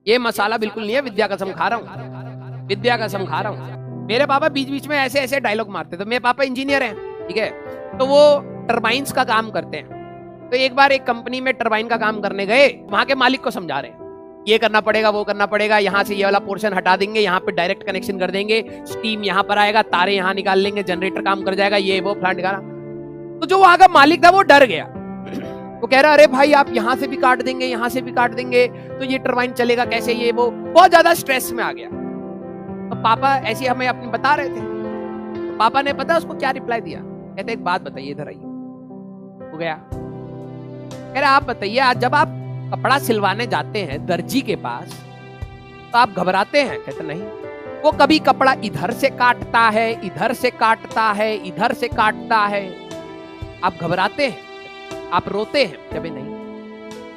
ये मसाला बिल्कुल नहीं है, विद्या कसम खा रहा हूँ, विद्या कसम खा रहा हूँ। मेरे पापा बीच बीच में ऐसे ऐसे डायलॉग मारते थे। मेरे पापा इंजीनियर हैं, ठीक है, तो वो टरबाइन्स का काम करते हैं। तो एक बार एक कंपनी में टरबाइन का काम करने गए, वहां के मालिक को समझा रहे हैं ये करना पड़ेगा, वो करना पड़ेगा, यहाँ से ये वाला पोर्शन हटा देंगे, यहाँ पे डायरेक्ट कनेक्शन कर देंगे, स्टीम यहाँ पर आएगा, तारे यहाँ निकाल लेंगे, जनरेटर काम कर जाएगा, ये वो प्लांट निकाला। तो जो वहां का मालिक था वो डर गया। वो कह रहा अरे भाई आप यहाँ से भी काट देंगे, यहाँ से भी काट देंगे, तो ये टरबाइन चलेगा कैसे, ये वो, बहुत ज्यादा स्ट्रेस में आ गया। तो पापा ऐसे हमें अपने बता रहे थे। तो पापा ने पता उसको क्या रिप्लाई दिया, कहते एक बात बताइए, इधर आइए। हो गया, कह रहे आप बताइए, आज जब आप कपड़ा सिलवाने जाते हैं दर्जी के पास तो आप घबराते हैं? कहते नहीं, वो कभी कपड़ा इधर से काटता है, इधर से काटता है, इधर से काटता है, आप घबराते हैं, आप रोते हैं? कभी नहीं,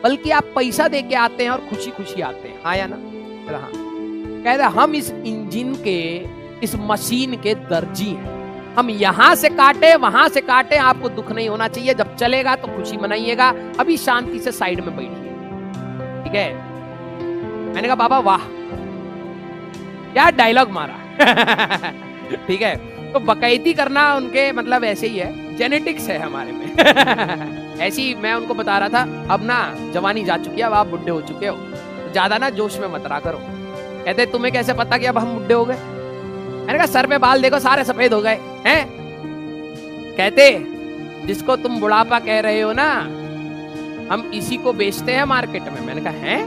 बल्कि आप पैसा दे के आते हैं और खुशी खुशी आते हैं। हाँ या ना? हाँ। कह रहे हम इस इंजन के, इस मशीन के दर्जी हैं, हम यहां से काटे वहां से काटे, आपको दुख नहीं होना चाहिए, जब चलेगा तो खुशी मनाइएगा, अभी शांति से साइड में बैठिए, ठीक है। मैंने कहा बाबा वाह क्या डायलॉग मारा। ठीक है, तो बकैती करना उनके मतलब ऐसे ही है, जेनेटिक्स है हमारे में। ऐसी मैं उनको बता रहा था, अब ना जवानी जा चुकी है, अब आप बुढ़े हो चुके हो, तो ज्यादा ना जोश में मत रहा करो। कहते तुम्हें कैसे पता कि अब हम बुढ़े हो गए? मैंने कहा सर पे बाल देखो सारे सफेद हो गए हैं। कहते जिसको तुम बुढ़ापा कह रहे हो ना, हम इसी को बेचते हैं मार्केट में। मैंने कहा हैं?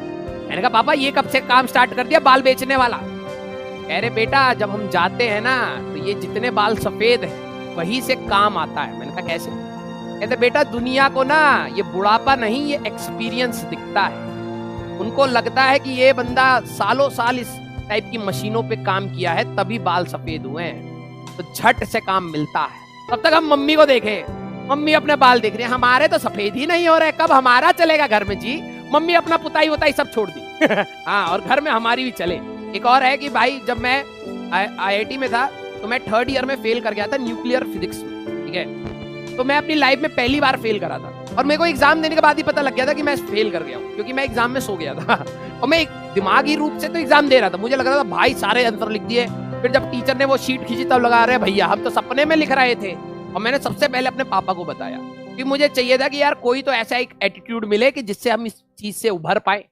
मैंने कहा पापा ये कब से काम स्टार्ट कर दिया बाल बेचने वाला? कह रहे बेटा जब हम जाते हैं ना तो ये जितने बाल सफेद है वही से काम आता है। मैंने कहा कैसे? कहते बेटा दुनिया को ना ये बुढ़ापा नहीं, ये एक्सपीरियंस दिखता है। उनको लगता है कि ये बंदा सालों साल इस टाइप की मशीनों पे काम किया है तभी बाल सफेद हुए हैं, तो झट से काम मिलता है। तब तक हम मम्मी को देखे, मम्मी अपने बाल देख रही है, हमारे तो सफेद ही नहीं हो रहे, कब हमारा चलेगा घर में जी। मम्मी अपना पुताई वुताई सब छोड़ दी। हाँ, और घर में हमारी भी चले। एक और है कि भाई जब मैं IIT में था तो मैं 3rd ईयर में फेल कर गया था न्यूक्लियर फिजिक्स में, ठीक है। तो मैं अपनी लाइफ में पहली बार फेल करा था और मेरे को एग्जाम देने के बाद ही पता लग गया था कि मैं फेल कर गया हूँ, क्योंकि मैं एग्जाम में सो गया था। और मैं एक दिमागी रूप से तो एग्जाम दे रहा था, मुझे लग रहा था भाई सारे आंसर लिख दिए। फिर जब टीचर ने वो शीट खींची तब लगा रहे भैया हम तो सपने में लिख रहे थे। और मैंने सबसे पहले अपने पापा को बताया कि मुझे चाहिए था कि यार कोई तो ऐसा एक एटीट्यूड मिले कि जिससे हम इस चीज से उभर पाए।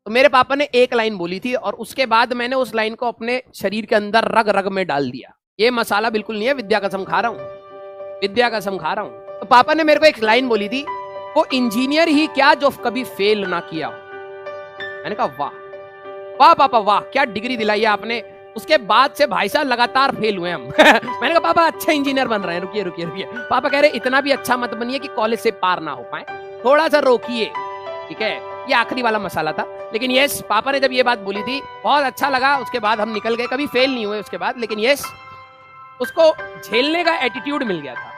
तो मेरे पापा ने एक लाइन बोली थी और उसके बाद मैंने उस लाइन को अपने शरीर के अंदर रग रग में डाल दिया। ये मसाला बिल्कुल नहीं है, विद्या कसम खा रहा हूँ, विद्या कसम खा रहा हूँ। तो पापा ने मेरे को एक लाइन बोली थी, वो इंजीनियर ही क्या जो कभी फेल ना किया। मैंने कहा वाह वाह पापा वाह, क्या डिग्री दिलाई है आपने। उसके बाद से भाई साहब लगातार फेल हुए हम। मैंने कहा पापा अच्छा इंजीनियर बन रहे हैं, रुकिए रुकिए रुकिए। पापा कह रहे इतना भी अच्छा मत बनिए कि कॉलेज से पार ना हो पाए, थोड़ा सा रोकिए, ठीक है। ये आखिरी वाला मसाला था। लेकिन यस, पापा ने जब ये बात बोली थी बहुत अच्छा लगा। उसके बाद हम निकल गए, कभी फेल नहीं हुए उसके बाद। लेकिन यस, उसको झेलने का एटीट्यूड मिल गया था।